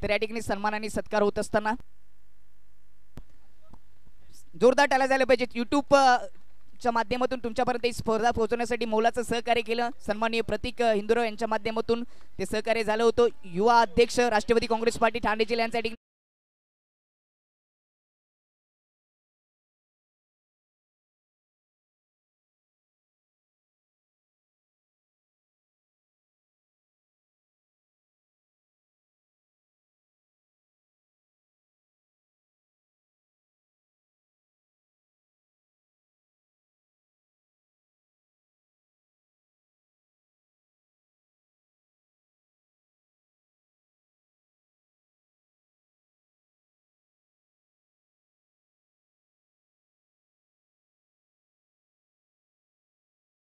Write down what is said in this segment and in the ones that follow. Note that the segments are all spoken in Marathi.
तर या ठिकाणी सन्मानाने सत्कार होत असताना जोरदार टाळ्या झाल्या पाहिजेत। यूट्यूब च्या माध्यमातून तुमच्यापर्यंत ही स्पर्धा पोहोचवण्यासाठी मोलाचं सहकार्य केलं सन्माननीय प्रतीक हिंदुराव यांच्या माध्यमातून ते सहकार्य झालं होतं। युवा अध्यक्ष राष्ट्रवादी काँग्रेस पार्टी ठाणे जिल्ह्यासाठी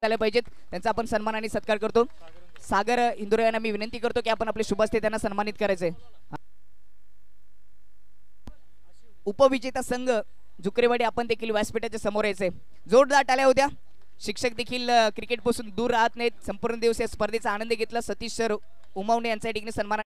झाले पाहिजेत, त्यांचा आपण सन्मान आणि सत्कार करतो। सागर हिंदुराव यांना मी विनंती करतो की आपण आपले शुभस्ते त्यांना सन्मानित करायचे। उपविजेता संघ जुकरेवाडी आपण देखील व्यासपीठाच्या समोर यायचे। जोरदार टाळ्या होत्या। शिक्षक देखील क्रिकेट पासून दूर राहत नाहीत, संपूर्ण दिवस या स्पर्धेचा आनंद घेतला। सतीश सर उमावणे यांच्या ठिकाणी सन्मान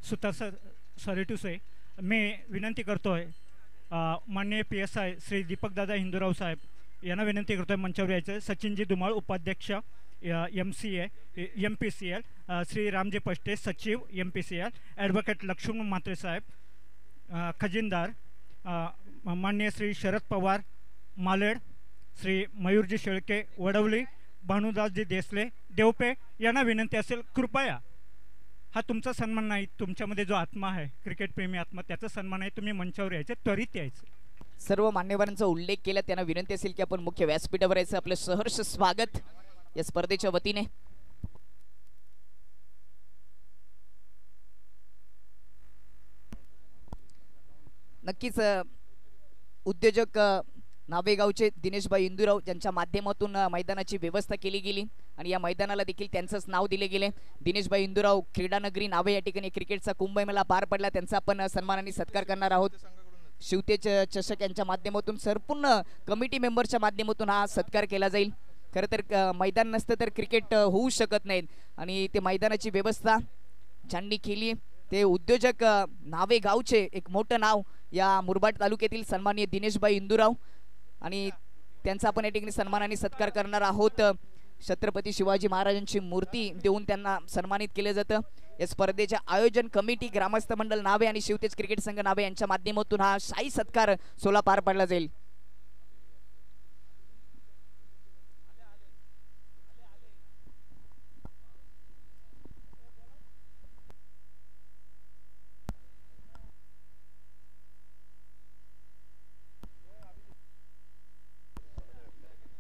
सुता सर, सॉरी टू से, मी विनंती करतोय माननीय PSI श्री दीपकदादा हिंदुराव साहेब यांना विनंती करतोय मंचावर यायचं। सचिनजी धुमाळ उपाध्यक्ष MCA MPCL, श्री रामजी पष्टे सचिव MPCL, ॲडव्होकेट लक्ष्मण म्हात्रे साहेब खजिनदार, माननीय श्री शरद पवार मालेड, श्री मयूरजी शेळके वडवली, भानुदासजी देसले देवपे यांना विनंती असेल कृपया हा तुमचा सन्मान नाही, तुमच्यामध्ये जो आत्मा आहे क्रिकेट प्रेमी आत्मा त्याचा सन्मान आहे, तुम्ही मंचावर यायचे, त्वरित यायचं। सर्व मान्यवरांचा उल्लेख केला, त्यांना विनंती असेल की आपण मुख्य व्यासपीठावर यायचं। आपलं सहर्ष स्वागत या स्पर्धेच्या वतीने। नक्कीच उद्योजक नावेगावचे दिनेशभाई इंदुराव यांच्या माध्यमातून मैदानाची व्यवस्था केली गेली आणि या मैदानाला देखील त्यांचंच नाव दिले गेले। दिनेशभाई इंदुराव क्रीडानगरी नावे या ठिकाणी क्रिकेटचा कुंभमेळा पार पडला, त्यांचा आपण सन्मानाने सत्कार करणार आहोत। शिवतेज चषक यांच्या माध्यमातून संपूर्ण कमिटी मेंबरच्या माध्यमातून हा सत्कार केला जाईल। खरं तर मैदान नसतं तर क्रिकेट होऊ शकत नाहीत आणि ते मैदानाची व्यवस्था ज्यांनी केली ते उद्योजक नावेगावचे एक मोठं नाव या मुरबाड तालुक्यातील सन्माननीय दिनेशभाई इंदुराव आणि त्यांचा आपण या ठिकाणी सन्मानाने सत्कार करणार आहोत। छत्रपती शिवाजी महाराजांची मूर्ती देऊन त्यांना सन्मानित केले जातं। या स्पर्धेचे आयोजन कमिटी, ग्रामस्थ मंडळ नावे आणि शिवतेज क्रिकेट संघ नावे यांच्या माध्यमातून हा शाही सत्कार सोहळा पार पाडला जाईल।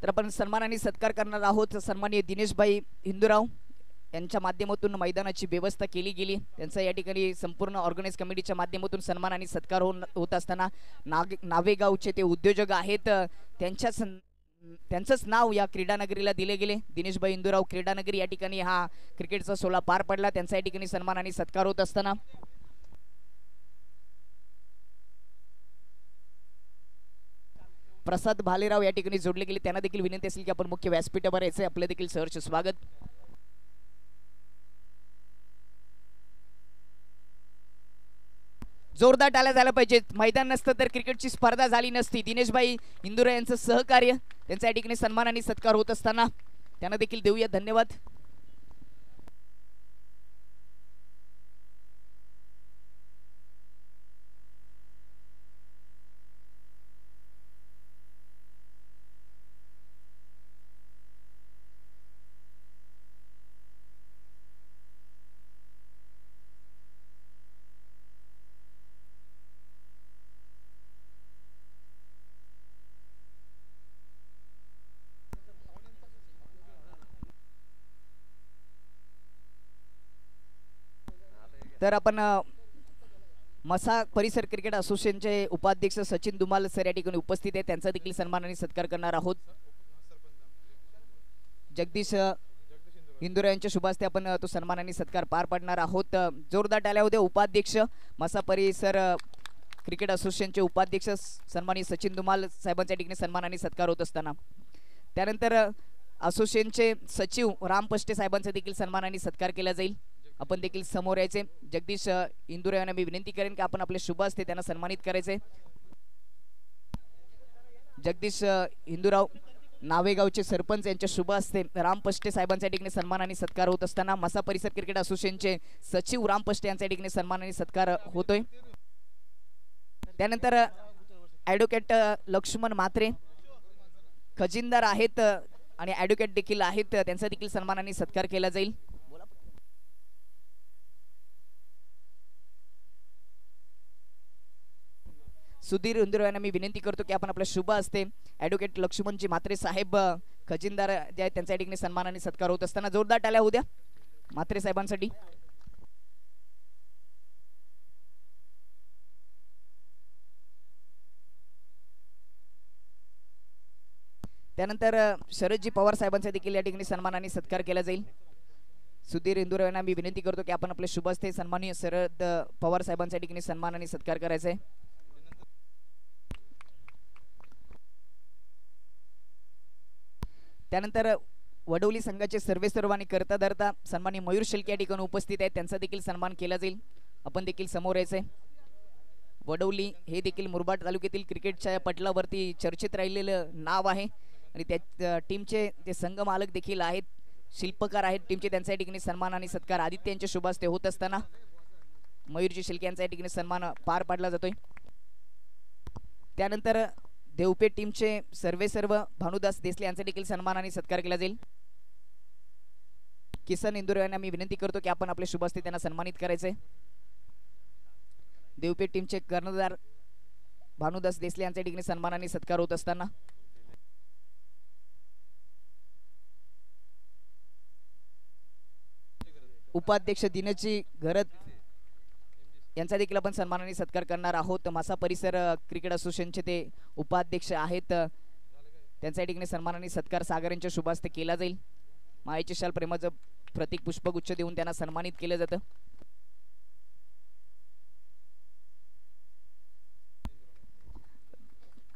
तर आपण सन्मानाने सत्कार करणार आहोत सन्माननीय दिनेशभाई हिंदुराव यांच्या माध्यमातून मैदानाची व्यवस्था केली गेली। त्यांचा या ठिकाणी संपूर्ण ऑर्गनाइज कमिटीच्या माध्यमातून सन्मान आणि सत्कार होत असताना नावेगावचे ते उद्योजक आहेत त्यांचंच नाव या क्रीडानगरीला दिले गेले। दिनेशभाई इंदुराव क्रीडानगरी या ठिकाणी हा क्रिकेटचा सोहळा पार पडला, त्यांचा या ठिकाणी सन्मान आणि सत्कार होत असताना प्रसाद भालेराव या ठिकाणी जोडले गेले, त्यांना देखील विनंती असेल की आपण मुख्य व्यासपीठावर यायचे। आपले देखील सहर्ष स्वागत। जोरदार टाळ्या झाल्या पाहिजेत, मैदान नसतं तर क्रिकेटची स्पर्धा झाली नसती। दिनेशभाई इंदुराव यांचं सहकार्य, त्यांचा या ठिकाणी सन्मान आणि सत्कार होत असताना त्यांना देखील देऊया धन्यवाद। तर आपण मसा परिसर क्रिकेट असोसिएशनचे उपाध्यक्ष सचिन धुमाल सर या ठिकाणी उपस्थित आहे, त्यांचा देखील सन्मान आणि सत्कार करणार आहोत. जगदीश इंदुरा यांच्या शुभ हस्ते आपण तो सन्मान आणि सत्कार पार पाडणार आहोत. जोरदार टाळ्या होत्या. उपाध्यक्ष मसा परिसर क्रिकेट असोसिएशनचे उपाध्यक्ष सन्मानित सचिन धुमाल साहेबांच्या ठिकाणी सन्मान आणि सत्कार होत असताना त्यानंतर असोसिएशनचे सचिव राम पष्टे साहेबांचा देखील सन्मान आणि सत्कार केला जाईल. आपण देखील समोर यायचे. जगदीश इंदुरा यांना मी विनंती करेन की आपण आपले शुभ हस्ते त्यांना सन्मानित करायचे. जगदीश हिंदूराव नावेगावचे सरपंच यांच्या शुभ हस्ते राम पष्टे साहेबांच्या ठिकाणी सन्मान आणि सत्कार होत असताना मसा परिसर क्रिकेट असोसिएशनचे सचिव राम पष्टे यांच्या ठिकाणी सन्मान आणि सत्कार होतोय. त्यानंतर ॲडव्होकेट लक्ष्मण म्हात्रे खजिनदार आहेत आणि ॲडव्होकेट देखील आहेत, त्यांचा देखील सन्मान आणि सत्कार केला जाईल. सुधीर इंदुरा यांना मी विनंती करतो की आपण आपल्या शुभ हस्ते ॲडव्होकेट लक्ष्मणजी म्हात्रे साहेब खजिनदार जे आहेत त्यांच्या ठिकाणी सन्मान आणि सत्कार होत असताना जोरदार टाळ्या होऊ द्या म्हात्रे साहेबांसाठी. त्यानंतर शरदजी पवार साहेबांचा देखील या ठिकाणी सन्मान आणि सत्कार केला जाईल. सुधीर इंदुरा यांना मी विनंती करतो की आपण आपले शुभ हस्ते सन्माननीय शरद पवार साहेबांच्या ठिकाणी सन्मान आणि सत्कार करायचा आहे. त्यानंतर वडवली संघाचे सर्वेसर्व आणि करता धरता सन्माननीय मयूर शेळके या ठिकाणी उपस्थित आहेत, त्यांचा देखील सन्मान केला जाईल. आपण देखील समोर यायचंय. वडवली हे देखील मुरबाड तालुक्यातील क्रिकेटच्या पटलावरती चर्चेत राहिलेलं नाव आहे आणि त्या टीमचे ते संघ मालक देखील आहेत, शिल्पकार आहेत टीमचे, त्यांच्या ठिकाणी सन्मान आणि सत्कार आदित्य यांच्या शुभ हस्ते होत असताना मयूरजी शेळके यांच्या ठिकाणी सन्मान पार पाडला जातोय. त्यानंतर देवपेठ टीमचे सर्वेसर्व भानुदास देसले यांचा देखील सन्मान आणि सत्कार केला जाईल. किसन इंदुरा यांना मी विनंती करतो की आपण आपले शुभ हस्ते त्यांना सन्मानित करायचंय. देवपेठ टीमचे कर्णधार भानुदास देसले यांच्या ठिकाणी सन्मान आणि सत्कार होत असताना उपाध्यक्ष दिनजी घरत यांचा देखील आपण सन्मान आणि सत्कार करणार आहोत. मासा परिसर क्रिकेट असोसिएशनचे ते उपाध्यक्ष आहेत, त्यांच्या ठिकाणी सन्मान आणि सत्कार सागर यांच्या शुभ हस्ते केला जाईल. मायेचे शाल प्रेमाचं प्रतीक पुष्पगुच्छ देऊन त्यांना सन्मानित केलं जातं.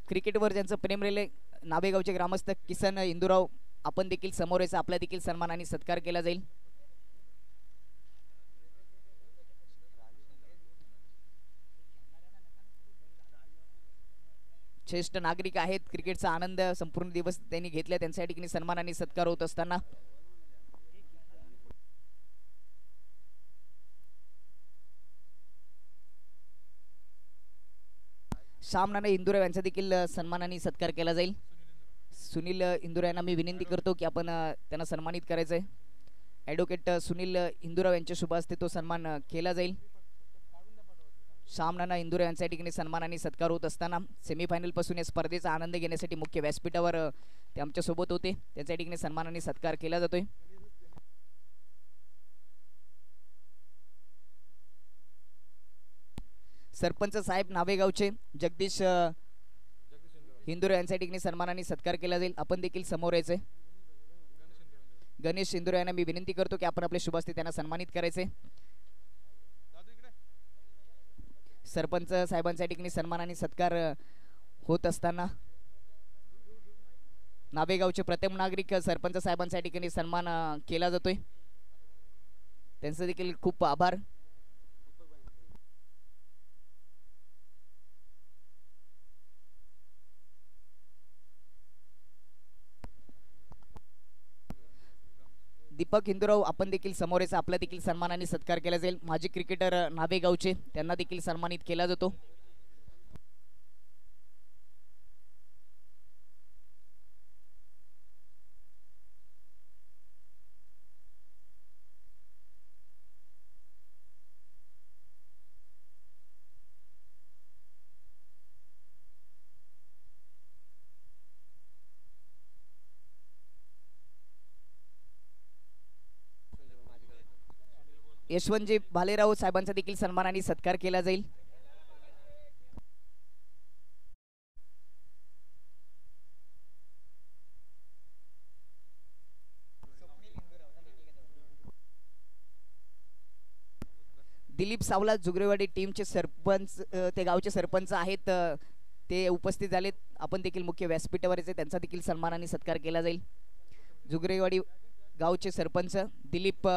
क्रिकेटवर ज्यांचं प्रेम राहिले नावेगावचे ग्रामस्थ किसन इंदुराव, आपण देखील समोर यायचं, आपला देखील सन्मान आणि सत्कार केला जाईल. ज्येष्ठ नागरिक आहेत, क्रिकेटचा आनंद संपूर्ण दिवस त्यांनी घेतला, त्यांच्या ठिकाणी सन्मान आणि सत्कार होत असताना श्यामनाना इंदुरा यांचा देखील सन्मान आणि सत्कार केला जाईल. सुनील इंदुरा यांना मी विनंती करतो की आपण त्यांना सन्मानित करायचंय. ॲडव्होकेट सुनील इंदुरा यांच्या शुभ हस्ते तो सन्मान केला जाईल. श्यामनाना इंदुरा यांच्या ठिकाणी सन्मान आणि सत्कार होत असताना सेमीफायनल पासून या स्पर्धेचा आनंद घेण्यासाठी मुख्य व्यासपीठावर ते आमच्या सोबत होते, त्यांच्या ठिकाणी सन्मान आणि सत्कार केला जातोय. सरपंच साहेब नावेगावचे जगदीश हिंदुरा यांच्या ठिकाणी सन्मान आणि सत्कार केला जाईल. आपण देखील समोर यायचंय. गणेश इंदुरा यांना मी विनंती करतो की आपण आपले शुभ हस्ते त्यांना सन्मानित करायचे. सरपंच साहेबांच्या ठिकाणी सन्मान आणि सत्कार होत असताना नावेगावचे प्रथम नागरिक सरपंच साहेबांच्या ठिकाणी सन्मान केला जातोय, त्यांचं देखील खूप आभार. दीपक हिंदुराव, आपण देखील समोर यायचं, आपला देखील सन्मान आणि सत्कार केला जाईल. माजी क्रिकेटर नावेगावचे, त्यांना देखील सन्मानित केला जातो. यशवंतजी भालेराव साहेबांचा देखील सन्मान आणि सत्कार केला जाईल. दिलीप सावला जुगरेवाडी टीमचे सरपंच, ते गावचे सरपंच आहेत, ते उपस्थित झालेत. आपण देखील मुख्य व्यासपीठावर यायचे, त्यांचा देखील सन्मान आणि सत्कार केला जाईल. जुगरेवाडी गावचे सरपंच दिलीप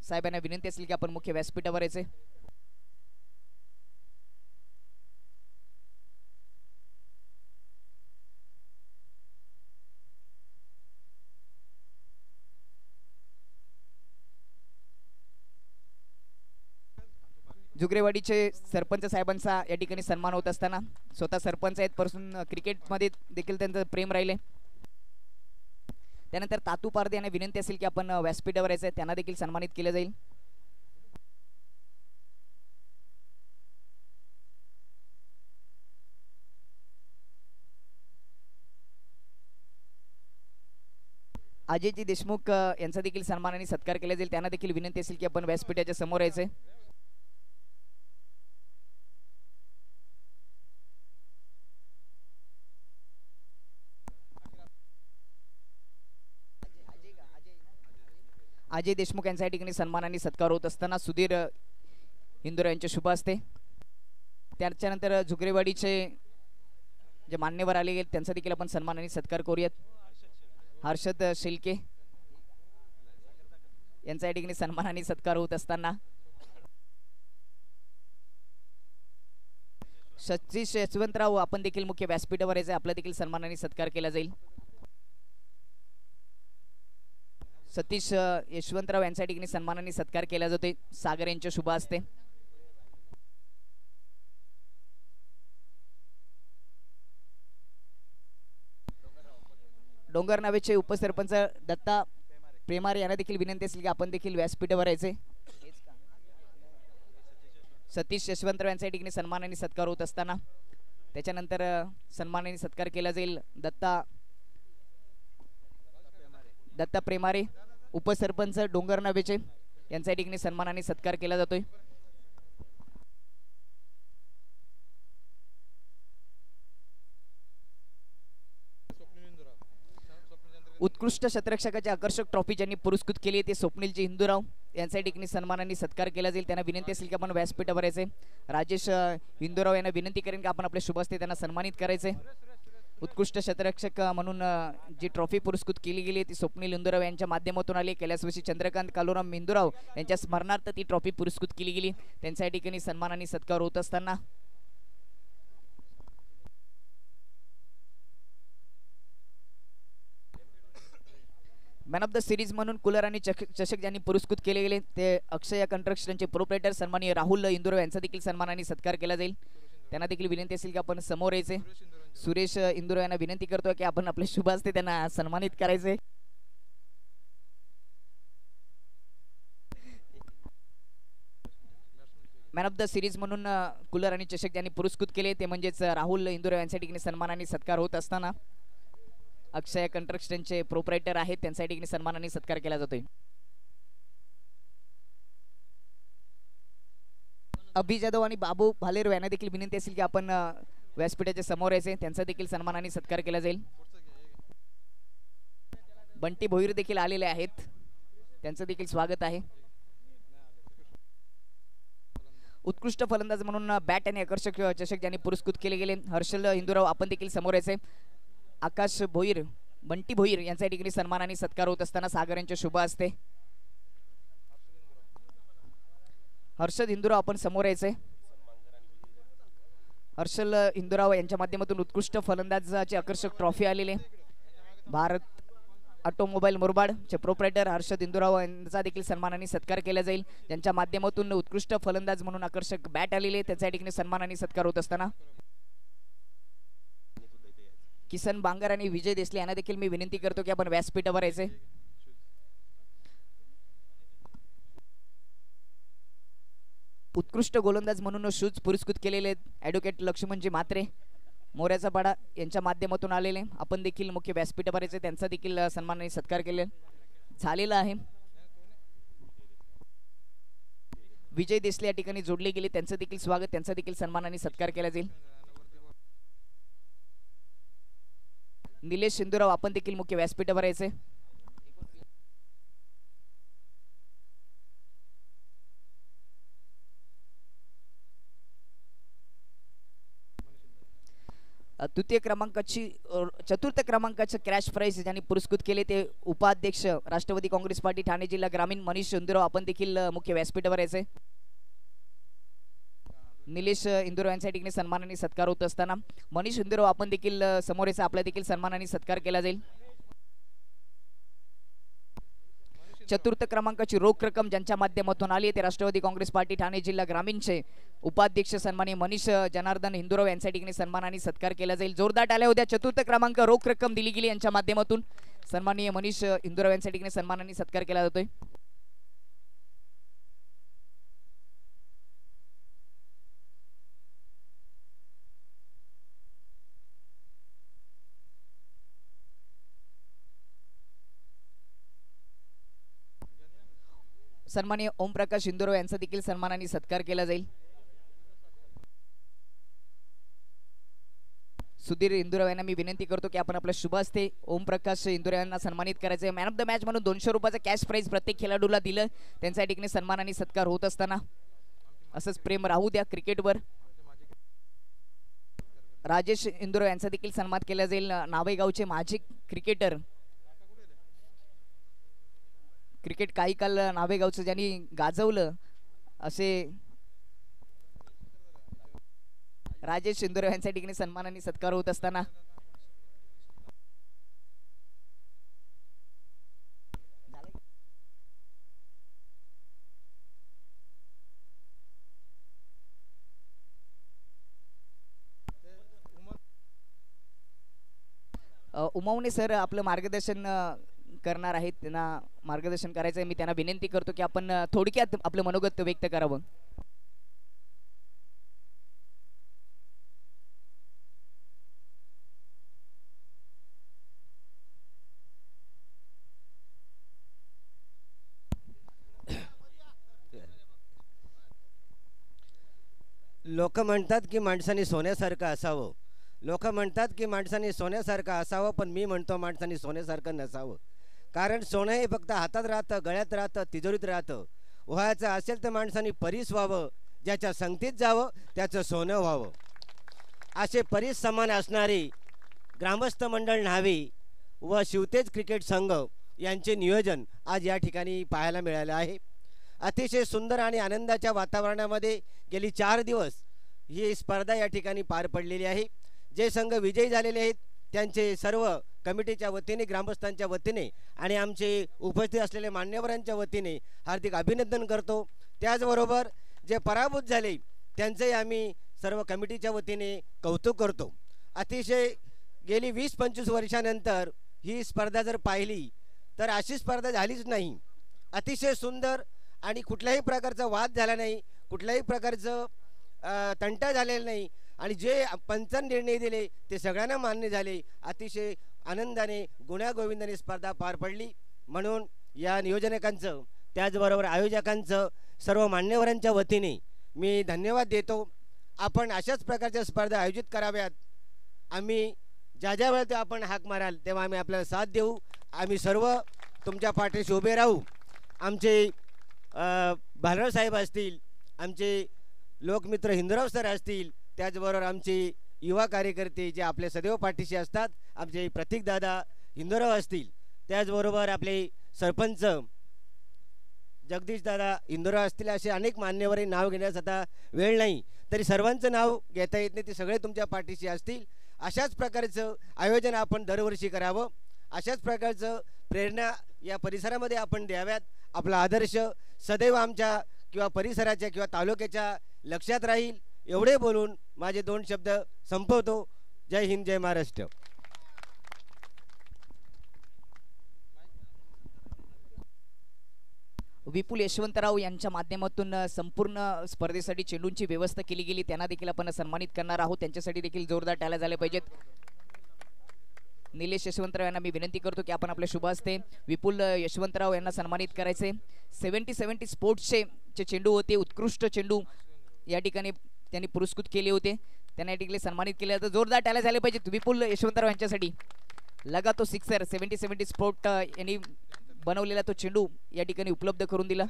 साहेबांना विनंती असेल की आपण मुख्य व्यासपीठावर यायचे. जुगरेवाडीचे सरपंच साहेबांचा या ठिकाणी सन्मान होत असताना, स्वतः सरपंच आहेत पासून क्रिकेटमध्ये देखील त्यांचं प्रेम राहिले. त्यानंतर तातू पारदे यांना विनंती असेल की आपण व्यासपीठावर यायचं, त्यांना देखील सन्मानित केलं जाईल. अजयजी देशमुख यांचा देखील सन्मान आणि सत्कार केला जाईल. त्यांना देखील विनंती असेल की आपण व्यासपीठाच्या समोर यायचे. अजय देशमुख यांच्या ठिकाणी सन्मान आणि सत्कार होत असताना सुधीर इंदोर यांच्या शुभ हस्ते. त्याच्यानंतर जुगरेवाडीचे जे मान्यवर आले गेले त्यांचा देखील आपण सन्मान आणि सत्कार करूयात. हर्षद शिल्के यांचा या ठिकाणी सन्मान आणि सत्कार होत असताना, सतीश यशवंतराव आपण देखील मुख्य व्यासपीठावर यायचे, आपला देखील सन्मान आणि सत्कार केला जाईल. सतीश यशवंतराव यांच्या ठिकाणी सन्मान आणि सत्कार केला जातोय सागर यांच्या शुभ हस्ते. डोंगर नावेचे उपसरपंच दत्ता प्रेमारे यांना देखील विनंती असेल की आपण देखील व्यासपीठावर यायचे. सतीश यशवंतराव यांच्या ठिकाणी सन्मान आणि सत्कार होत असताना, त्याच्यानंतर सन्मान आणि सत्कार केला जाईल दत्ता प्रेमारे उपसरपंच डोंगर नावेचे यांच्या ठिकाणी सन्मान आणि सत्कार केला जातोय. उत्कृष्ट शतरक्षकाची आकर्षक ट्रॉफी ज्यांनी पुरस्कृत केली ते स्वप्नीलजी हिंदूराव यांच्या ठिकाणी सन्मान आणि सत्कार केला जाईल. त्यांना विनंती असेल की आपण व्यासपीठावर यायचे. राजेश हिंदूराव यांना विनंती करेन की आपण आपले शुभ हस्ते त्यांना सन्मानित करायचे. उत्कृष्ट शतरक्षक म्हणून जी ट्रॉफी पुरस्कृत केली गेली ती स्वप्नील हिंदूराव यांच्या माध्यमातून आली. कैलासवासी चंद्रकांत कालुराम हिंदूराव यांच्या स्मरणार्थ ती ट्रॉफी पुरस्कृत केली गेली. त्यांच्या ठिकाणी सन्मान आणि सत्कार होत असताना, मॅन ऑफ द सिरीज म्हणून कूलर आणि चषक ज्यांनी पुरस्कृत केले गेले ते अक्षय कंस्ट्रक्शनचे प्रोप्रायटर सन्माननीय राहुल इंदुराव यांचा देखील सन्मान आणि सत्कार केला जाईल. त्यांना देखील विनंती असेल की आपण समोर यायचे. सुरेश इंदुराव यांना विनंती करतो की आपण आपले शुभ हस्ते त्यांना सन्मानित करायचे. मॅन ऑफ द सिरीज म्हणून कूलर आणि चषक ज्यांनी पुरस्कृत केले ते म्हणजेच राहुल इंदुराव यांच्या ठिकाणी सन्मान आणि सत्कार होत असताना, अक्षय कंस्ट्रक्शनचे प्रोप्रायटर आहेत त्यांच्या ठिकाणी सन्मान आणि सत्कार केला जातोय. अभि जाधव आणि बाबू भालेराव यांना देखील विनंती असेल की आपण व्यासपीठाच्या समोर यायचे. त्यांचा देखील सन्मान आणि सत्कार केला जाईल. बंटी भोईर देखील आलेले आहेत, त्यांचं देखील स्वागत आहे. उत्कृष्ट फलंदाज म्हणून बॅट आणि आकर्षक चषक ज्यांनी पुरस्कृत केले गेले हर्षल हिंदूराव आपण देखील समोर यायचे. आकाश भोईर, बंटी भोईर यांच्या ठिकाणी सन्मान आणि सत्कार होत असताना सागर यांच्या शुभ हस्ते. हर्षद हिंदूराव आपण समोर यायचे. हर्षल हिंदूराव यांच्या माध्यमातून उत्कृष्ट फलंदाजाची आकर्षक ट्रॉफी आलेली. भारत ऑटोमोबाईल मुरबाडचे प्रोप्रायटर हर्षद हिंदूराव यांचा देखील सन्मान आणि सत्कार केला जाईल. ज्यांच्या माध्यमातून उत्कृष्ट फलंदाज म्हणून आकर्षक बॅट आलेले त्यांच्या ठिकाणी सन्मान आणि सत्कार होत असताना, किसन बांगर आणि विजय देसले यांना देखील मी विनंती करतो की आपण व्यासपीठावर यायचे. उत्कृष्ट गोलंदाज म्हणून शूज पुरस्कृत केलेले ॲडव्होकेट लक्ष्मणजी म्हात्रे मोऱ्याचा पाडा यांच्या माध्यमातून आलेले आपण देखील मुख्य व्यासपीठावर यायचे. त्यांचा देखील सन्मान आणि सत्कार केले झालेला आहे. विजय देसले या ठिकाणी जोडले गेले, त्यांचं देखील स्वागत, त्यांचा देखील सन्मान आणि सत्कार केला जाईल. निलेश सिंधूराव आपण देखील मुख्य व्यासपीठावर यायचे. तृतीय क्रमांकाची चतुर्थ क्रमांकाचं क्रॅश प्राइज ज्यांनी पुरस्कृत केले ते उपाध्यक्ष राष्ट्रवादी काँग्रेस पार्टी ठाणे जिल्हा ग्रामीण मनीष सिंधूराव आपण देखील मुख्य व्यासपीठावर यायचे. निलेश इंदुराव यांच्या ठिकाणी सन्मान आणि सत्कार होत असताना मनीष इंदुराव आपण देखील समोर यायचा, आपला देखील सन्मान आणि सत्कार केला जाईल. चतुर्थ क्रमांकाची रोख रक्कम ज्यांच्या माध्यमातून आली आहे ते राष्ट्रवादी काँग्रेस पार्टी ठाणे जिल्हा ग्रामीणचे उपाध्यक्ष सन्माननीय मनीष जनार्दन हिंदुराव यांच्या ठिकाणी सन्मान आणि सत्कार केला जाईल. जोरदार टाळ्या होत्या. चतुर्थ क्रमांक रोख रक्कम दिली गेली यांच्या माध्यमातून सन्माननीय मनीष हिंदुराव यांच्या ठिकाणी सन्मान आणि सत्कार केला जातोय. सन्माननीय ओमप्रकाश इंदुराव यांचा देखील सन्मान आणि सत्कार केला जाईल. सुधीर इंदुराव यांना मी विनंती करतो की आपण आपल्या शुभ हस्ते ओमप्रकाश इंदुराव यांना सन्मानित करायचे. मॅन ऑफ द मॅच म्हणून 200 रुपयाचा कॅश प्राइज प्रत्येक खेळाडूला दिलं, त्यांच्या ठिकाणी सन्मान आणि सत्कार होत असताना असंच प्रेम राहू द्या क्रिकेटवर. राजेश इंदुराव यांचा देखील सन्मान केला जाईल. नावेगावचे माजी क्रिकेटर, क्रिकेट काही काल नावेगावचं ज्यांनी गाजवलं असे राजेश सिंधुराव यांच्या ठिकाणी सन्मान आणि सत्कार होत असताना उमावणे सर आपलं मार्गदर्शन करणार आहेत, त्यांना मार्गदर्शन करायचं आहे. मी त्यांना विनंती करतो की आपण थोडक्यात आपलं मनोगत व्यक्त करावं. लोक म्हणतात की माणसाने सोन्यासारखं असावं, लोक म्हणतात की माणसाने सोन्यासारखं असावं, पण मी म्हणतो माणसाने सोन्यासारखं नसावं. कारण सोनं हे फक्त हातात राहतं, गळ्यात राहतं, तिजोरीत राहतं. व्हायचं असेल तर माणसाने परीस व्हावं, ज्याच्या संगतीत जावं त्याचं सोनं व्हावं. असे परीस समान असणारे ग्रामस्थ मंडळ न्हावी व शिवतेज क्रिकेट संघ यांचे नियोजन आज या ठिकाणी पाहायला मिळाले आहे. अतिशय सुंदर आणि आनंदाच्या वातावरणामध्ये गेली 4 दिवस ही स्पर्धा या ठिकाणी पार पडलेली आहे. जे संघ विजयी झालेले आहेत त्यांचे सर्व कमिटीच्या वतीने, ग्रामस्थांच्या वतीने आणि आमचे उपस्थित असलेले मान्यवरांच्या वतीने हार्दिक अभिनंदन करतो. त्याचबरोबर जे पराभूत झाले त्यांचेही आम्ही सर्व कमिटीच्या वतीने कौतुक करतो. अतिशय गेली 20-25 वर्षानंतर ही स्पर्धा जर पाहिली तर अशी स्पर्धा झालीच नाही. अतिशय सुंदर आणि कुठल्याही प्रकारचा वाद झाला नाही, कुठल्याही प्रकारचं तंटा झालेला नाही आणि जे पंचांनी निर्णय दिले ते सगळ्यांना मान्य झाले. अतिशय आनंदाने गुण्यागोविंदाने स्पर्धा पार पडली. म्हणून या नियोजकांचं त्याचबरोबर आयोजकांचं सर्व मान्यवरांच्या वतीने मी धन्यवाद देतो. आपण अशाच प्रकारच्या स्पर्धा आयोजित कराव्यात. आम्ही ज्या वेळेस आपण हाक माराल तेव्हा आम्ही आपल्याला साथ देऊ. आम्ही सर्व तुमच्या पाठीशी उभे राहू. आमचे भालराव साहेब असतील, आमचे लोकमित्र हिंदुराव सर असतील, त्याचबरोबर आमचे युवा कार्यकर्ते जे आपले सदैव पाठीशी असतात, आमचे प्रतीकदादा हिंदुराव असतील, त्याचबरोबर आपले सरपंच जगदीशदादा हिंदुराव असतील, असे अनेक मान्यवर नाव घेण्यास आता वेळ नाही, तरी सर्वांचं नाव घेता येत नाही, ते सगळे तुमच्या पाठीशी असतील. अशाच प्रकारचं आयोजन आपण दरवर्षी करावं. अशाच प्रकारचं प्रेरणा या परिसरामध्ये आपण द्याव्यात. आपला आदर्श सदैव आमच्या किंवा परिसराच्या किंवा तालुक्याच्या लक्षात राहील. एवढे बोलून माझे 2 शब्द संपवतो. जय हिंद, जय महाराष्ट्र. विपुल यशवंतराव यांच्या माध्यमातून संपूर्ण स्पर्धेसाठी चेंडूंची व्यवस्था केली गेली, त्यांना देखील आपण सन्मानित करणार आहोत. त्यांच्यासाठी देखील जोरदार टाळ्या झाल्या पाहिजेत. निलेश यशवंतराव यांना मी विनंती करतो की आपण आपल्या शुभ हस्ते विपुल यशवंतराव यांना सन्मानित करायचे. 70 स्पोर्ट्सचे चेंडू होते, उत्कृष्ट चेंडू या ठिकाणी त्यांनी पुरस्कृत केले होते. त्यांना या ठिकाणी सन्मानित केले. तर जोरदार टाळ्या झाल्या पाहिजेत विपुल यशवंतराव यांच्यासाठी. लगा तो सिक्सर 70 स्पोर्ट यांनी बनवलेला तो चेंडू या ठिकाणी उपलब्ध करून दिला.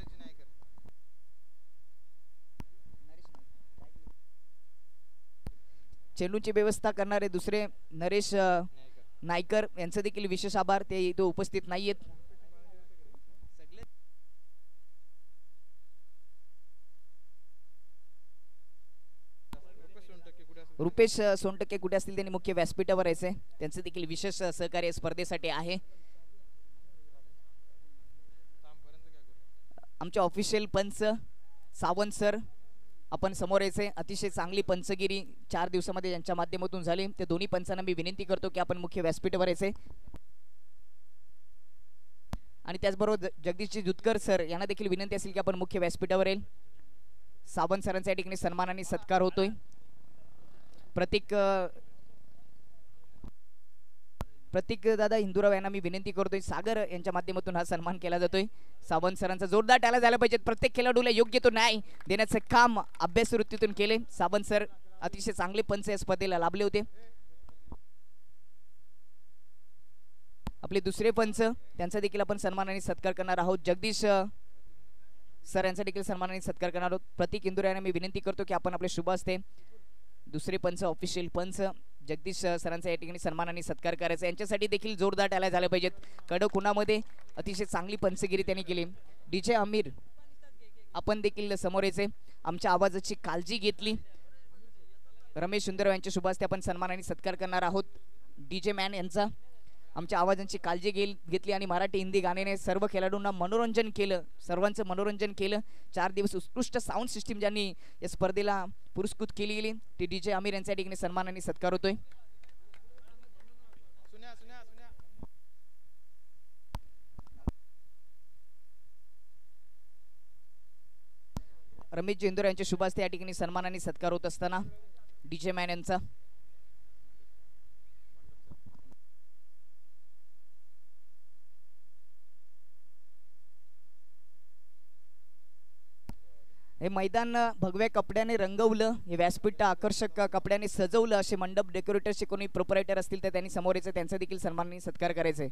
चेंडूची व्यवस्था करणारे दुसरे नरेश नायकर यांचं देखील विशेष आभार. ते इथे उपस्थित नाहीयेत. रुपेश सोनटक्के कुठे असतील त्यांनी मुख्य व्यासपीठावर यायचे. त्यांचे देखील विशेष सहकार्य स्पर्धेसाठी आहे. आमचे ऑफिशियल पंच सावंत सर आपण समोर यायचे. अतिशय चांगली पंचगिरी 4 दिवसामध्ये यांच्या माध्यमातून झाली. ते दोन्ही पंचांना मी विनंती करतो की आपण मुख्य व्यासपीठावर यायचे. आणि त्याचबरोबर जगदीशजी जुतकर सर यांना देखील विनंती असेल की आपण मुख्य व्यासपीठावर येईल. सावंत सरांचा या ठिकाणी सन्मान आणि सत्कार होतोय. प्रतीक दादा हिंदूराव यांना मी विनंती करतोय. सागर यांच्या माध्यमातून हा सन्मान केला जातोय. सावंत सरांचा जोरदार टाळ्या झाला पाहिजेत. प्रत्येक खेळाडूला योग्य तो न्याय देण्याचे काम अभ्यास वृत्तीतून केले. सावंत सर अतिशय चांगले पंच या स्पर्धेला लाभले होते. आपले दुसरे पंच त्यांचा देखील आपण सन्मान आणि सत्कार करणार आहोत. जगदीश सर यांचा देखील सन्मान आणि सत्कार करणार आहोत. प्रतीक इंदुरे यांना मी विनंती करतो की आपण आपले शुभ हस्ते दुसरे पंच ऑफिशियल पंच जगदीश सरांचा या ठिकाणी सन्मान आणि सत्कार करायचा. यांच्यासाठी देखील जोरदार टाळ्या झाल्या पाहिजेत. कडक उन्हामध्ये अतिशय चांगली पंचगिरी त्यांनी केली. डीजे आमिर आपण देखील समोर यायचे. आमच्या आवाजाची काळजी घेतली. रमेश सुंदरराव यांच्या शुभ हस्ते आपण सन्मान आणि सत्कार करणार आहोत. डीजे मॅन यांचा आमच्या आवाजांची काळजी घेतली आणि मराठी हिंदी गाण्याने सर्व खेळाडूंना मनोरंजन केलं. सर्वांचं मनोरंजन केलं. 4 दिवस उत्कृष्ट साऊंड सिस्टीम ज्यांनी या स्पर्धेला पुरस्कृत केली गेली ती डीजे आमिर यांच्या ठिकाणी सन्मान आणि सत्कार होतोय. रमेश जेंदुर यांच्या शुभ हस्ते या ठिकाणी सन्मान आणि सत्कार होत असताना डीजे मॅन यांचा हे मैदान भगव्या कपड्याने रंगवलं. हे व्यासपीठ आकर्षक कपड्याने सजवलं. असे मंडप डेकोरेटरचे कोणी प्रोपरायटर असतील तर त्यांनी समोर यायचं. त्यांचा देखील सन्मान आणि सत्कार करायचे.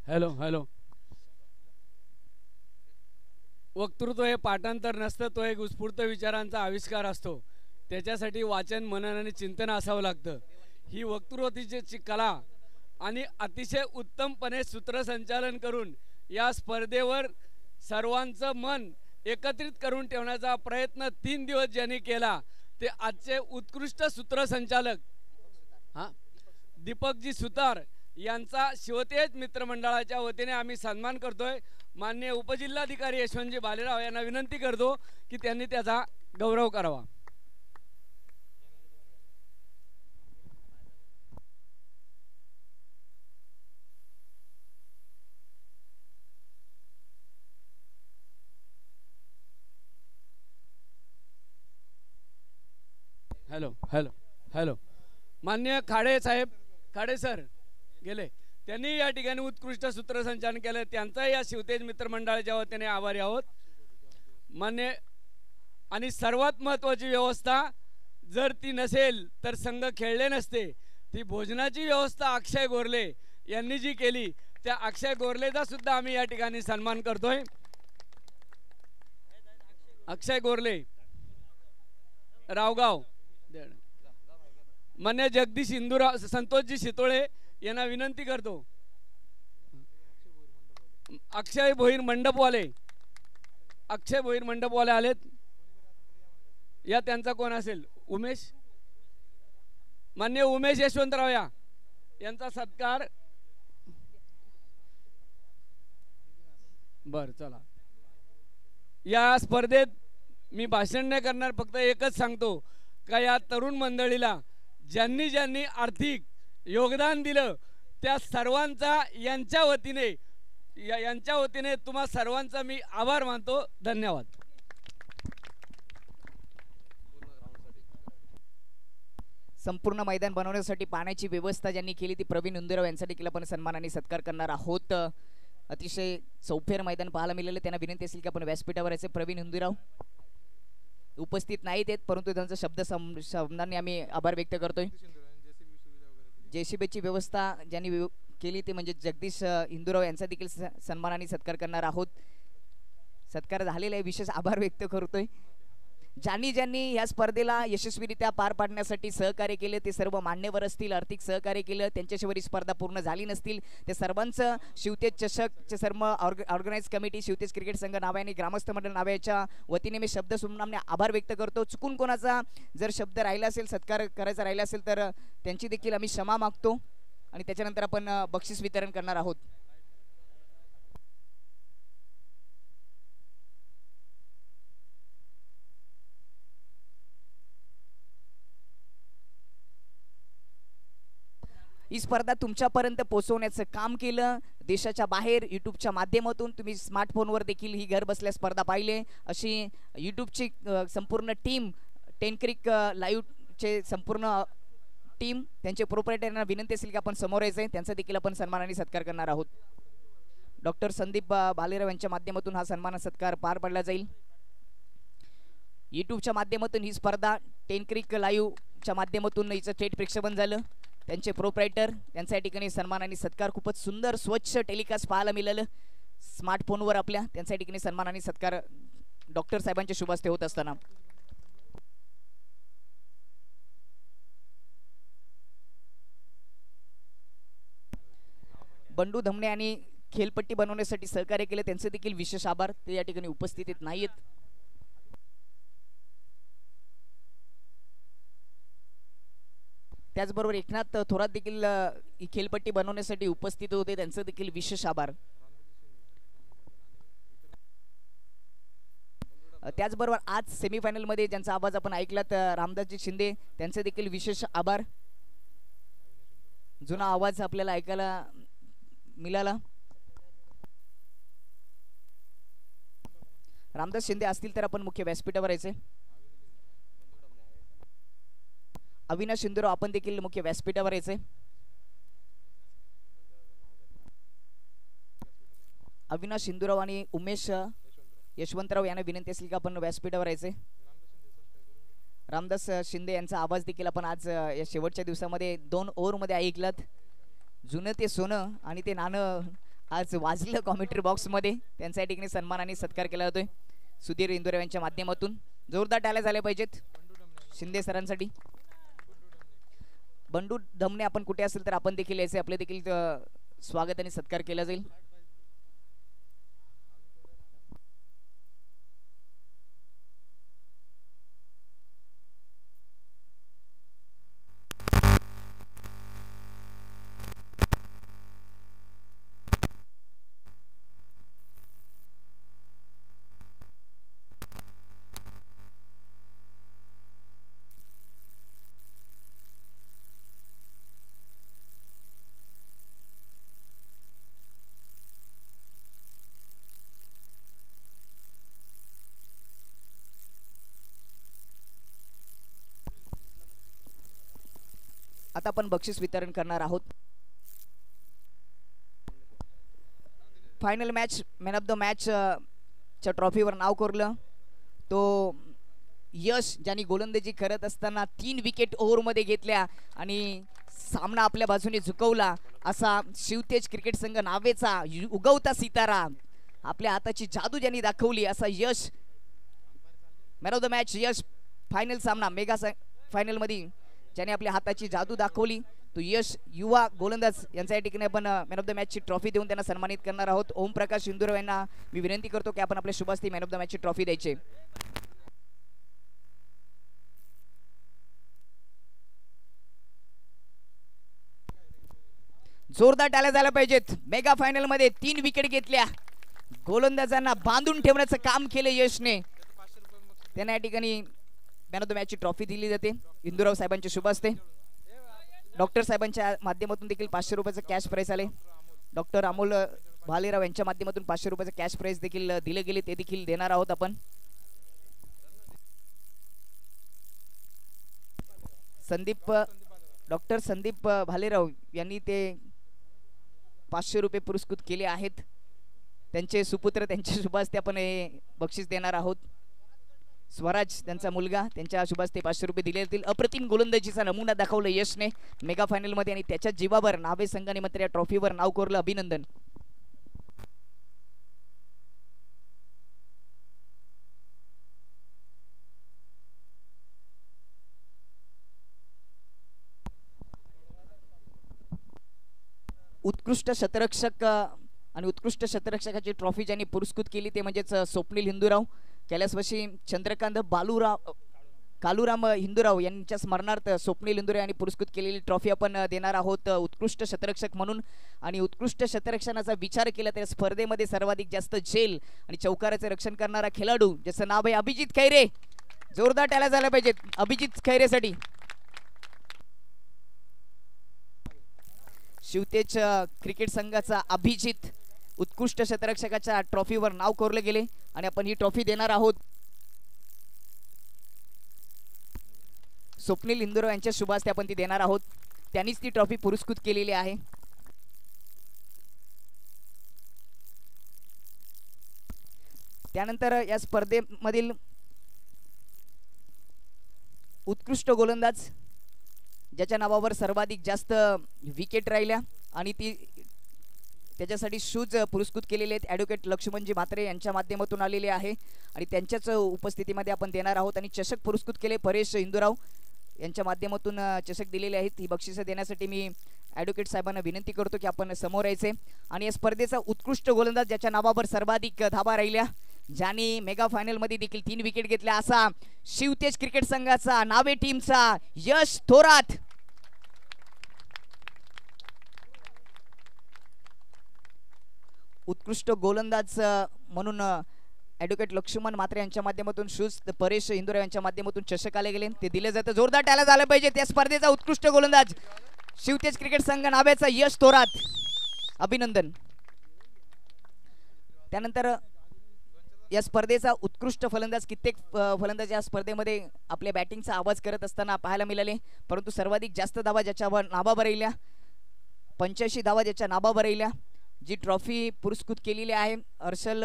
Hello hello. वक्तृत्व हे पाठांतर नसतं. तो एक उत्स्फूर्त विचारांचा आविष्कार असतो. त्याच्यासाठी वाचन मनन आणि चिंतन असावं लागतं. ही वक्तृत्वाची कला आणि अतिशय उत्तमपणे सूत्रसंचालन करून या स्पर्धेवर सर्वांचं मन एकत्रित करून ठेवण्याचा प्रयत्न 3 दिवस ज्यांनी केला ते आजचे उत्कृष्ट सूत्रसंचालक दीपकजी सुतार यांचा शिवतेज मित्रमंडळाच्या वतीने आम्ही सन्मान करतोय. माननीय उपजिल्हाधिकारी यशवंतजी भालेराव यांना विनंती करतो की त्यांनी त्याचा गौरव करावा. Hello hello hello. माननीय खाडे साहेब, खाडे सर गेले, त्यांनी या ठिकाणी उत्कृष्ट सूत्रसंचालन केलं. त्यांचा या शिवतेज मित्रमंडळाच्या वतीने आभारी आहोत. मान्य आणि सर्वात महत्त्वाची व्यवस्था जर ती नसेल तर संघ खेळले नसते. ती भोजनाची व्यवस्था अक्षय गोरले यांनी जी केली त्या अक्षय गोरलेचा सुद्धा आम्ही या ठिकाणी सन्मान करतोय. अक्षय गोरले रावगाव. मान्य जगदीश इंदुराव संतोषजी शितोळे यांना विनंती करतो. अक्षय भोईर मंडपवाले, अक्षय भोईर मंडपवाले आलेत. या त्यांचा कोण असेल? उमेश, मान्य उमेश यशवंतराव यांचा सत्कार. बर चला. या स्पर्धेत मी भाषण नाही करणार, फक्त एकच सांगतो का या तरुण मंडळीला ज्यांनी ज्यांनी आर्थिक योगदान दिलं त्या सर्वांचा यांच्या वतीने तुम्हा सर्वांचा मी आभार मानतो. धन्यवाद. संपूर्ण मैदान बनवण्यासाठी पाण्याची व्यवस्था ज्यांनी केली ती प्रवीण इंदुराव यांचा देखील आपण सन्मानाने सत्कार करणार आहोत. अतिशय चौफेर मैदान पाहायला मिळालं. त्यांना विनंती असेल की आपण व्यासपीठावर याचे प्रवीण इंदुराव उपस्थित नाहीत आहेत, परंतु त्यांचा शब्दांनी आम्ही आभार व्यक्त करतोय. जेसीबीची व्यवस्था ज्यांनी केली ते म्हणजे जगदीश इंदुराव यांचा देखील सन्मानाने सत्कार करणार आहोत. सत्कार झालेला आहे, विशेष आभार व्यक्त करतोय. ज्यांनी या स्पर्धेला यशस्वीरित्या पार पाडण्यासाठी सहकार्य केले ते सर्व मान्यवर असतील, आर्थिक सहकार्य केलं, त्यांच्याशिवाय ही स्पर्धा पूर्ण झाली नसतील. ते सर्वांचं शिवतेज चषकचे सर्व ऑर्गनाइज कमिटी, शिवतेज क्रिकेट संघ नावाने, ग्रामस्थ मंडळ नावाच्या वतीने मी शब्द सुमनामने आभार व्यक्त करतो. चुकून कोणाचा जर शब्द राहिला असेल, सत्कार करायचा राहिला असेल तर त्यांची देखील आम्ही क्षमा मागतो आणि त्याच्यानंतर आपण बक्षीस वितरण करणार आहोत. ही स्पर्धा तुमच्यापर्यंत पोहोचवण्याचं काम केलं. देशाच्या बाहेर यूट्यूबच्या माध्यमातून तुम्ही स्मार्टफोनवर देखील ही घर बसल्या स्पर्धा पाहिले. अशी यूट्यूबची संपूर्ण टीम, टेन क्रिक लाईव्हचे संपूर्ण टीम, त्यांचे प्रोप्रायटरना विनंती असेल की आपण समोर यायचे, त्यांचा देखील आपण सन्मानाने सत्कार करणार आहोत. डॉक्टर संदीप भालेराव यांच्या माध्यमातून हा सन्मान सत्कार पार पडला जाईल. यूट्यूबच्या माध्यमातून ही स्पर्धा टेन क्रिक लाईव्हच्या माध्यमातून हिचं थेट प्रक्षेपण झालं. त्यांचे प्रोप्रायटर यांच्या ठिकाणी सन्मानाने सत्कार, खूपच सुंदर स्वच्छ टेलिकास्ट पाहायला मिळालं स्मार्टफोनवर आपल्या. त्यांच्या ठिकाणी सन्मानाने सत्कार डॉक्टर साहेबांच्या शुभ हस्ते होत असताना बंडू धमणे आणि खेळपट्टी बनवण्यासाठी सहकार्य केले, त्यांचे देखील विशेष आभार. ते या ठिकाणी उपस्थित नाहीत. त्याचबरोबर एकनाथ थोरात देखील ही खेळपट्टी बनवण्यासाठी उपस्थित होते, त्यांचं देखील विशेष आभार. त्याचबरोबर आज सेमीफायनल मध्ये ज्यांचा आवाज आपण ऐकलात, रामदासजी शिंदे, त्यांचे देखील विशेष आभार. जुना आवाज आपल्याला ऐकायला मिळाला. रामदास शिंदे असतील तर आपण मुख्य व्यासपीठावर यायचे. अविनाश शिंदुराव आपण देखील मुख्य व्यासपीठावर यायचे. अविनाश शिंदुराव आणि उमेश यशवंतराव यांना विनंती असेल की आपण व्यासपीठावर यायचे. रामदास शिंदे यांचा आवाज देखील आपण आज या शेवटच्या दिवसामध्ये 2 ओव्हरमध्ये ऐकलात. जुनं ते सोनं आणि ते नाणं आज वाजलं कॉमेंट्री बॉक्समध्ये. त्यांच्या ठिकाणी सन्मानाने सत्कार केला जातोय सुधीर इंदुराव यांच्या माध्यमातून. जोरदार टाळ्या झाल्या पाहिजेत शिंदे सरांसाठी. बंडू धमणे आपण कुठे असेल तर आपण देखील यायचे, आपले देखील स्वागत आणि सत्कार केला जाईल. आता आपण बक्षीस वितरण करणार आहोत. Final match, man of the match च्या ट्रॉफीवर नाव कोरलं तो यश, ज्यांनी गोलंदाजी करत असताना 3 विकेट ओव्हरमध्ये घेतल्या आणि सामना आपल्या बाजूने झुकवला. असा शिवतेज क्रिकेट संघ नावेचा उगवता सितारा, आपल्या हाताची जादू ज्यांनी दाखवली असा Yash, man of the match Yash. Final सामना मेगा फायनल मध्ये ज्याने आपल्या हाताची जादू दाखवली तो यश युवा गोलंदाज यांच्या ठिकाणी आपण मॅन ऑफ द मॅचची ट्रॉफी देऊन त्यांना सन्मानित करणार आहोत. ओमप्रकाश इंदुराव यांना मी विनंती करतो की आपण आपल्या शुभास्ती मॅन ऑफ द मॅचची ट्रॉफी द्यायची. जोरदार टाळ्या झाल्या पाहिजेत. मेगा फायनल मध्ये 3 विकेट घेतल्या, गोलंदाजांना बांधून ठेवण्याचं काम केलं यशने. त्यांना या ठिकाणी मॅन ऑफ द मॅचची ट्रॉफी दिली जाते इंदुराव साहेबांच्या शुभ हस्ते. डॉक्टर साहेबांच्या माध्यमातून देखील 500 रुपयाचं कॅश प्राइज आले. डॉक्टर अमोल भालेराव यांच्या माध्यमातून 500 रुपयाचं कॅश प्राइज देखील दिले गेले, ते देखील देणार आहोत आपण. डॉक्टर संदीप भालेराव यांनी ते 500 रुपये पुरस्कृत केले आहेत. त्यांचे सुपुत्र त्यांच्या शुभास्ते आपण हे बक्षीस देणार आहोत. स्वराज त्यांचा मुलगा, त्यांच्या शुभास्ते 500 रुपये दिले जातील. अप्रतिम गोलंदाजीचा नमुना दाखवला यशने मेगा फायनल मध्ये आणि त्याच्या जीवावर नावे संघाने मात्र या ट्रॉफीवर नाव कोरलं. अभिनंदन. उत्कृष्ट शतरक्षक आणि उत्कृष्ट शतरक्षकाची ट्रॉफी ज्यांनी पुरस्कृत केली ते म्हणजेच स्वप्नील हिंदूराव, कैलासवासी चंद्रकांत कालूराम हिंदूराव यांच्या स्मरणार्थ स्वप्नील हिंदूराव यांनी पुरस्कृत केलेली ट्रॉफी आपण देणार आहोत उत्कृष्ट शतरक्षक म्हणून. आणि उत्कृष्ट शतरक्षणाचा विचार केला तर स्पर्धेमध्ये सर्वाधिक जास्त झेल आणि चौकाराचे रक्षण करणारा खेळाडू ज्याचं नाव आहे अभिजित खैरे. जोरदार टाळ्या झाल्या पाहिजेत अभिजित खैरेसाठी. शिवतेज क्रिकेट संघाचा अभिजित उत्कृष्ट शतरक्षकाच्या ट्रॉफीवर नाव कोरले गेले आणि आपण ही ट्रॉफी देणार आहोत स्वप्नील हिंदूराव यांच्या शुभास्ते आपण ती देणार आहोत. त्यांनीच ती ट्रॉफी पुरस्कृत केलेली आहे. त्यानंतर या स्पर्धेमधील उत्कृष्ट गोलंदाज ज्याच्या नावावर सर्वाधिक जास्त विकेट राहिल्या आणि ती त्याच्यासाठी शूज पुरस्कृत केलेले आहेत ॲडव्होकेट लक्ष्मणजी म्हात्रे यांच्या माध्यमातून आलेले आहे आणि त्यांच्याच उपस्थितीमध्ये आपण देणार आहोत. आणि चषक पुरस्कृत केले परेश हिंदूराव यांच्या माध्यमातून चषक दिलेले आहेत. ही बक्षिसं देण्यासाठी मी ॲडव्होकेट साहेबांना विनंती करतो की आपण समोर यायचे. आणि या स्पर्धेचा उत्कृष्ट गोलंदाज ज्याच्या नावावर सर्वाधिक धावा राहिल्या, ज्याने मेगा फायनल मध्ये देखील 3 विकेट घेतल्या असा शिवतेज क्रिकेट संघाचा नावे टीमचा यश थोरात. उत्कृष्ट गोलंदाज म्हणून ॲडव्होकेट लक्ष्मण म्हात्रे यांच्या माध्यमातून शूज परेश हिंदूराव यांच्या माध्यमातून चषक आले गेले ते दिले जातं. जोरदार टाळ्या झाल्या पाहिजे. त्या स्पर्धेचा उत्कृष्ट गोलंदाज शिवतेज क्रिकेट संघ नावाचा यश थोरात. अभिनंदन. त्यानंतर या स्पर्धेचा उत्कृष्ट फलंदाज कित्येक फलंदाज या स्पर्धेमध्ये आपल्या बॅटिंगचा आवाज करत असताना पाहायला मिळाले, परंतु सर्वाधिक जास्त धावा ज्याच्यावर नावावर राहिल्या 85 धावा ज्याच्या नावावर राहिल्या. जी ट्रॉफी पुरस्कृत केलेली आहे हर्षल